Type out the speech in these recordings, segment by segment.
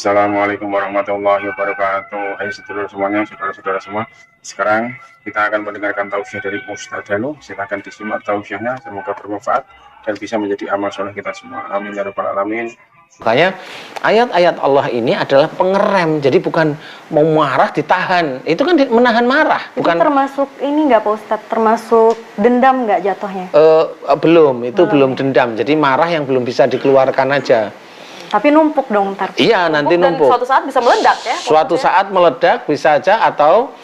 Assalamualaikum warahmatullahi wabarakatuh. Hai sedulur semuanya, saudara-saudara semua. Sekarang kita akan mendengarkan tausiah dari Ustaz Danu. Silakan disimak tausiahnya, semoga bermanfaat dan bisa menjadi amal soleh kita semua. Amin ya rabbal alamin. Makanya ayat-ayat Allah ini adalah pengerem. Jadi bukan mau marah ditahan. Itu kan menahan marah. Bukan. Itu termasuk ini nggak Pak Ustadz? Termasuk dendam nggak jatuhnya? Belum, itu belum dendam. Jadi marah yang belum bisa dikeluarkan aja. Tapi numpuk dong ntar. Iya, nanti numpuk. Dan suatu saat bisa meledak ya? Suatu saat meledak bisa aja, atau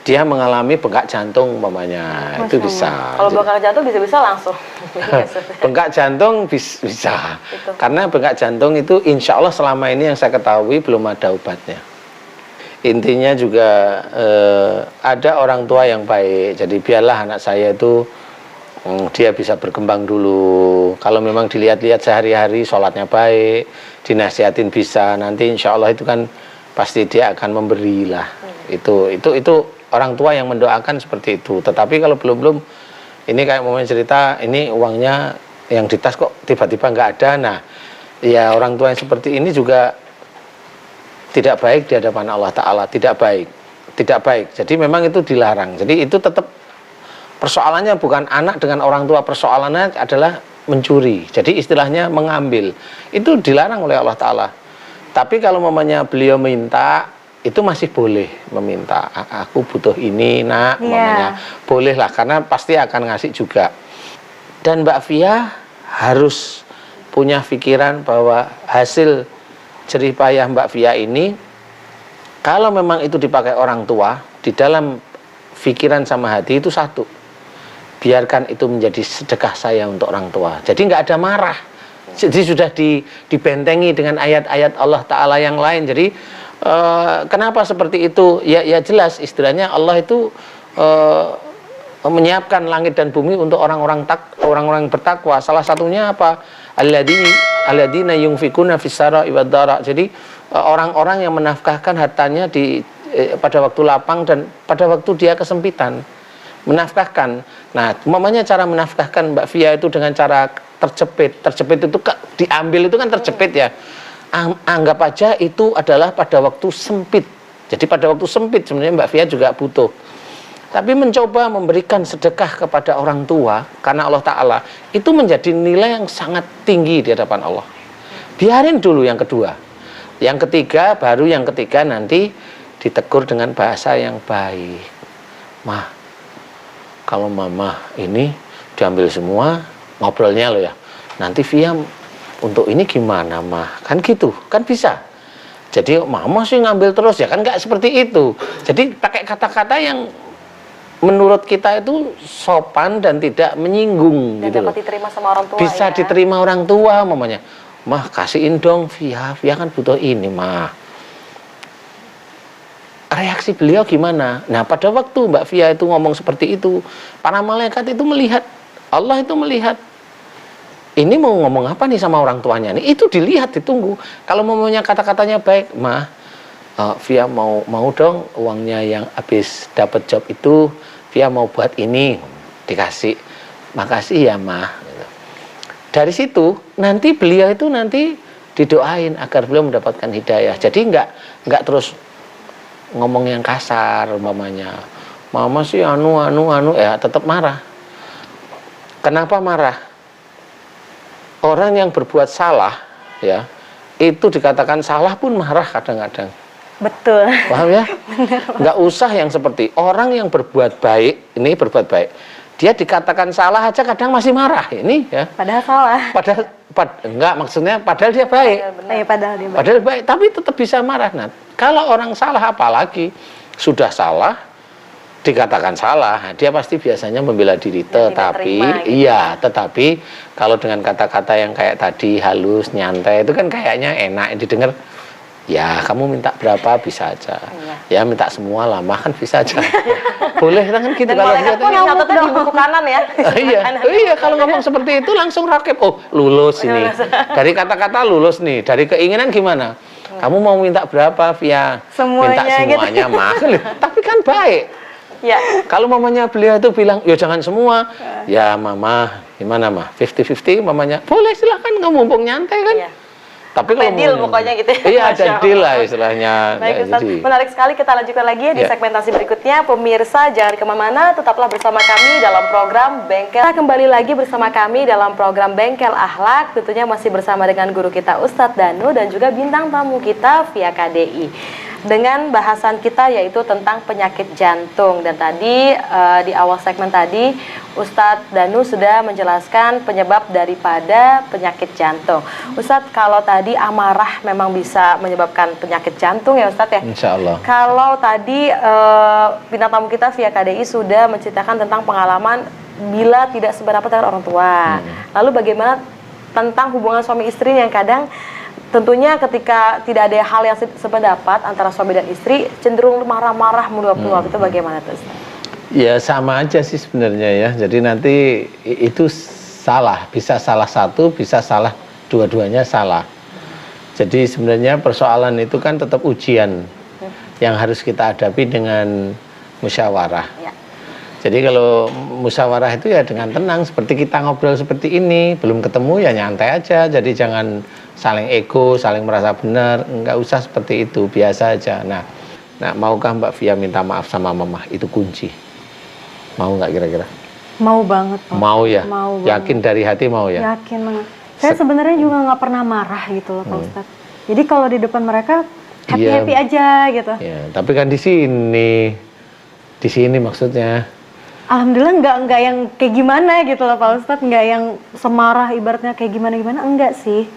dia mengalami bengkak jantung umpamanya. Itu bisa. Kalau bengkak jantung bisa-bisa langsung. Bengkak jantung bisa. Karena bengkak jantung itu insya Allah selama ini yang saya ketahui belum ada obatnya. Intinya juga ada orang tua yang baik. Jadi biarlah anak saya itu dia bisa berkembang dulu. Kalau memang dilihat-lihat sehari-hari sholatnya baik, dinasihatin bisa, nanti insya Allah itu kan pasti dia akan memberilah. Itu orang tua yang mendoakan seperti itu. Tetapi kalau belum ini kayak momen cerita, ini uangnya yang di tas kok tiba-tiba nggak ada. Nah, ya orang tua yang seperti ini juga tidak baik di hadapan Allah Ta'ala. Tidak baik. Jadi memang itu dilarang. Jadi itu tetap persoalannya bukan anak dengan orang tua, persoalannya adalah mencuri. Jadi istilahnya mengambil. Itu dilarang oleh Allah Ta'ala. Tapi kalau mamanya beliau minta, itu masih boleh meminta. Aku butuh ini nak, mamanya. Boleh lah, karena pasti akan ngasih juga. Dan Mbak Fia harus punya pikiran bahwa hasil jerih payah Mbak Fia ini, kalau memang itu dipakai orang tua, di dalam pikiran sama hati itu satu. Biarkan itu menjadi sedekah saya untuk orang tua. Jadi nggak ada marah. Jadi sudah dibentengi dengan ayat-ayat Allah Ta'ala yang lain. Jadi kenapa seperti itu? Ya jelas istilahnya Allah itu menyiapkan langit dan bumi untuk orang-orang bertakwa. Salah satunya apa? Alladzina yunfikuna fis-sarai wad-dara. Jadi orang-orang yang menafkahkan hartanya pada waktu lapang dan pada waktu dia kesempitan. Menafkahkan. Nah, umpamanya cara menafkahkan Mbak Fia itu dengan cara terjepit itu diambil itu kan terjepit ya. Anggap aja itu adalah pada waktu sempit. Jadi pada waktu sempit sebenarnya Mbak Fia juga butuh. Tapi mencoba memberikan sedekah kepada orang tua karena Allah Ta'ala itu menjadi nilai yang sangat tinggi di hadapan Allah. Biarin dulu yang kedua. Yang ketiga, baru yang ketiga nanti ditegur dengan bahasa yang baik. Mah, kalau mama ini diambil semua, ngobrolnya loh ya, nanti Fia untuk ini gimana mah, kan gitu, kan bisa. Jadi mama sih ngambil terus, ya kan nggak seperti itu. Jadi pakai kata-kata yang menurut kita itu sopan dan tidak menyinggung. Dan gitu dapat diterima sama orang tua. Bisa ya? Diterima orang tua mamanya. Mah kasihin dong Fia kan butuh ini mah. Reaksi beliau gimana? Nah, pada waktu Mbak Fia itu ngomong seperti itu, para malaikat itu melihat, Allah itu melihat, ini mau ngomong apa nih sama orang tuanya nih? Itu dilihat, ditunggu. Kalau maunya kata-katanya baik, mah, Fia mau dong uangnya yang habis dapat job itu, Fia mau buat ini, dikasih. Makasih ya mah. Dari situ nanti beliau itu nanti didoain agar beliau mendapatkan hidayah. Jadi nggak terus ngomong yang kasar umpamanya. Mama sih anu ya tetap marah. Kenapa marah? Orang yang berbuat salah ya, itu dikatakan salah pun marah kadang-kadang. Betul. Paham ya? Nggak usah yang seperti orang yang berbuat baik, ini berbuat baik. Dia dikatakan salah aja kadang masih marah ini ya. Padahal salah. Enggak, maksudnya padahal dia baik. Padahal dia baik. Padahal baik, tapi tetap bisa marah. Nah, kalau orang salah apalagi sudah salah dikatakan salah, dia pasti biasanya membela diri. Tetapi tetapi kalau dengan kata-kata yang kayak tadi halus, nyantai itu kan kayaknya enak didengar. Ya, kamu minta berapa bisa aja. Ya, minta semua lama kan bisa aja. Boleh kan gitu. Dan kalau malaikat pun yang catatnya di buku kanan ya. Iya, kalau ngomong seperti itu langsung rakib. Oh, lulus ini. Dari kata-kata lulus nih, dari keinginan gimana? Kamu mau minta berapa, Via? Semuanya, minta semuanya, gitu. Mah. Tapi kan baik. Ya. Kalau mamanya beliau itu bilang, ya jangan semua. Ya, mama, gimana mah? 50-50 mamanya. Boleh, silahkan, nggak mumpung nyantai kan? Ya. Tapi kalau deal pokoknya gitu ya. Iya, Masya ada deal Allah. lah istilahnya. Baik Ya, Ustaz, jadi, menarik sekali, kita lanjutkan lagi ya di Ya. segmentasi berikutnya. Pemirsa jangan kemana-mana, tetaplah bersama kami dalam program Bengkel. Kita kembali lagi bersama kami dalam program Bengkel Akhlak, tentunya masih bersama dengan guru kita Ustadz Danu dan juga bintang tamu kita via KDI. Dengan bahasan kita yaitu tentang penyakit jantung. Dan tadi di awal segmen tadi Ustadz Danu sudah menjelaskan penyebab daripada penyakit jantung. Ustadz, kalau tadi amarah memang bisa menyebabkan penyakit jantung ya Ustadz ya? insya Allah. Kalau tadi bintang tamu kita via KDI sudah menceritakan tentang pengalaman bila tidak seberapa dengan orang tua. Lalu bagaimana tentang hubungan suami istri yang kadang tentunya ketika tidak ada hal yang sependapat antara suami dan istri cenderung marah-marah meluap-luap, itu bagaimana tuh Ustaz? Ya sama aja sih sebenarnya ya. Jadi nanti itu salah, bisa salah satu, bisa salah dua-duanya salah. Jadi sebenarnya persoalan itu kan tetap ujian yang harus kita hadapi dengan musyawarah. Ya. Jadi kalau musyawarah itu ya dengan tenang, seperti kita ngobrol seperti ini, belum ketemu ya nyantai aja. Jadi jangan saling ego, saling merasa benar, nggak usah seperti itu, biasa aja. Nah, maukah Mbak Via minta maaf sama Mama? Itu kunci. Mau nggak kira-kira? Mau banget, Pak. Mau ya? Mau Yakin banget. dari hati mau ya? Yakin banget. Saya sebenarnya juga nggak pernah marah gitu loh Pak Ustadz. Jadi kalau di depan mereka happy-happy aja gitu. Ya, tapi kan di sini maksudnya. Alhamdulillah nggak yang kayak gimana gitu loh Pak Ustadz. Nggak yang semarah ibaratnya kayak gimana-gimana, enggak sih.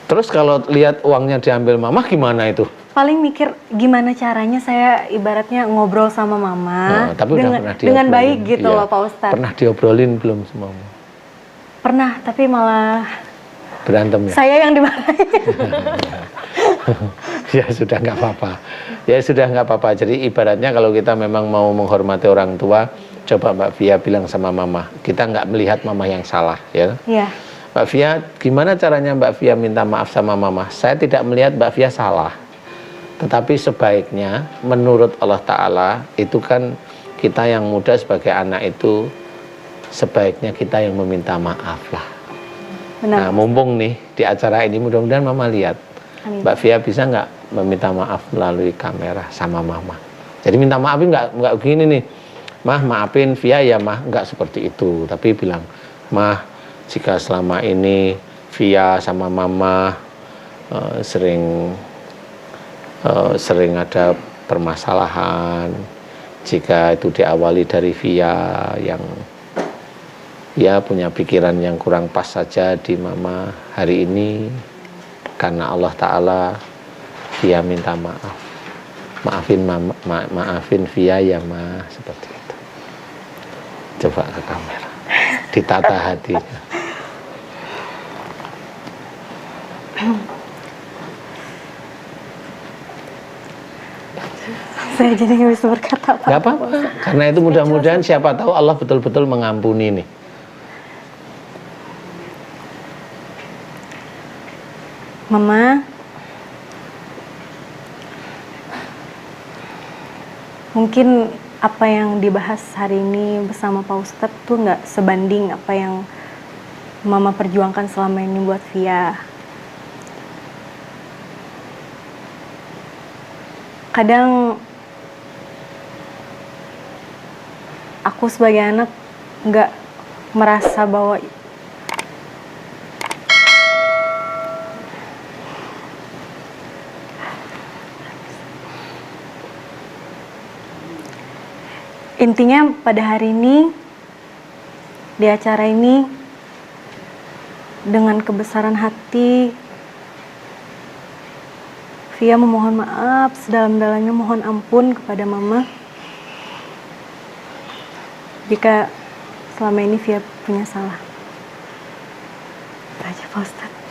Terus kalau lihat uangnya diambil Mama gimana itu? Paling mikir gimana caranya saya ibaratnya ngobrol sama mama Nah, tapi udah pernah dengan diobrolin. baik gitu Iya. loh Pak Ustadz. Pernah diobrolin belum sama Mama? Pernah, tapi malah Berantem ya? saya yang dimarahin. Ya sudah nggak apa-apa. Ya sudah nggak apa-apa. Jadi ibaratnya kalau kita memang mau menghormati orang tua, coba Mbak Via bilang sama Mama. Kita nggak melihat Mama yang salah, ya. Iya. Mbak Via, gimana caranya Mbak Via minta maaf sama Mama? Saya tidak melihat Mbak Via salah. Tetapi sebaiknya menurut Allah Ta'ala itu kan kita yang muda sebagai anak itu sebaiknya kita yang meminta maaf lah. Benar. Nah mumpung nih di acara ini mudah-mudahan Mama lihat. Amin. Mbak Via bisa nggak meminta maaf melalui kamera sama Mama? Jadi minta maafin nggak begini nih, Mah maafin Via ya Mah, nggak seperti itu. Tapi bilang, Mah jika selama ini Via sama Mama sering ada permasalahan, jika itu diawali dari Via yang ya punya pikiran yang kurang pas saja di Mama hari ini, karena Allah Ta'ala Via minta maaf, maafin Mama, maafin Via ya Ma, seperti itu. Coba ke kamera, ditata hatinya. Saya jadi nggak bisa berkata apa. Gak apa-apa, karena itu mudah-mudahan siapa tahu Allah betul-betul mengampuni nih. Mama, mungkin apa yang dibahas hari ini bersama Pak Ustadz tuh nggak sebanding apa yang Mama perjuangkan selama ini buat Via. Kadang aku sebagai anak nggak merasa bahwa intinya pada hari ini di acara ini dengan kebesaran hati Via memohon maaf sedalam-dalamnya, mohon ampun kepada Mama jika selama ini Via punya salah. Raja Pak Ustadz.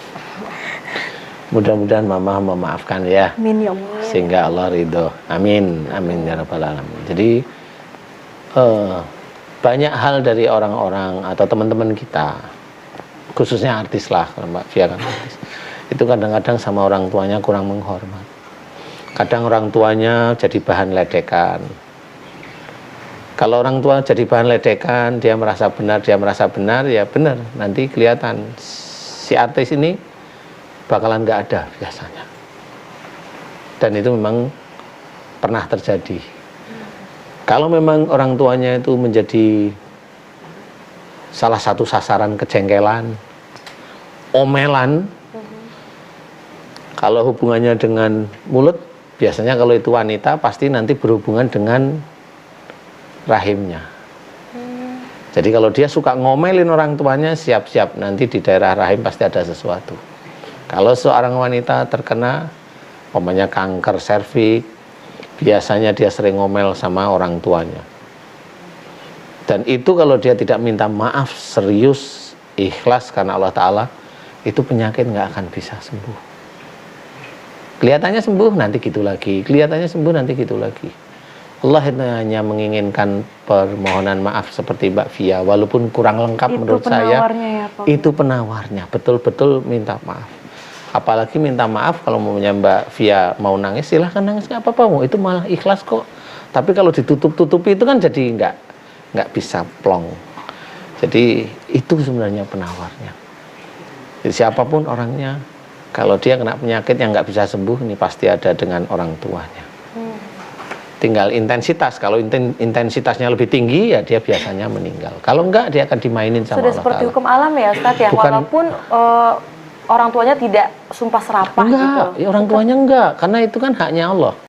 Mudah-mudahan Mama memaafkan ya, Amin ya Allah. sehingga Allah ridho. Amin, amin ya rabbal alamin. Jadi banyak hal dari orang-orang atau teman-teman kita, khususnya artis lah, kalau Mbak Via kan artis, itu kadang-kadang sama orang tuanya kurang menghormat. Kadang orang tuanya jadi bahan ledekan. Kalau orang tua jadi bahan ledekan, dia merasa benar, ya benar. Nanti kelihatan si artis ini bakalan nggak ada biasanya. Dan itu memang pernah terjadi. Kalau memang orang tuanya itu menjadi salah satu sasaran kejengkelan, omelan, kalau hubungannya dengan mulut, biasanya kalau itu wanita pasti nanti berhubungan dengan rahimnya. Jadi kalau dia suka ngomelin orang tuanya, siap-siap nanti di daerah rahim pasti ada sesuatu. Kalau seorang wanita terkena umpamanya kanker serviks, biasanya dia sering ngomel sama orang tuanya. Dan itu kalau dia tidak minta maaf serius, ikhlas karena Allah Ta'ala, itu penyakit nggak akan bisa sembuh. Kelihatannya sembuh, nanti gitu lagi. Kelihatannya sembuh, nanti gitu lagi. Allah hanya menginginkan permohonan maaf seperti Mbak Via, walaupun kurang lengkap Itu menurut saya. ya, Pak. Itu penawarnya, betul-betul minta maaf. Apalagi minta maaf kalau mau Mbak Via mau nangis, silahkan nangis, nggak apa-apa, itu malah ikhlas kok. Tapi kalau ditutup-tutupi itu kan jadi nggak bisa plong. Jadi itu sebenarnya penawarnya. Jadi siapapun orangnya, kalau dia kena penyakit yang nggak bisa sembuh, ini pasti ada dengan orang tuanya. Tinggal intensitas. Kalau intensitasnya lebih tinggi, ya dia biasanya meninggal. Kalau enggak, dia akan dimainin sama Sudah Allah seperti Ta'ala. hukum alam ya Ustaz ya, walaupun orang tuanya tidak sumpah serapah Enggak, gitu. ya orang tuanya enggak, karena itu kan haknya Allah.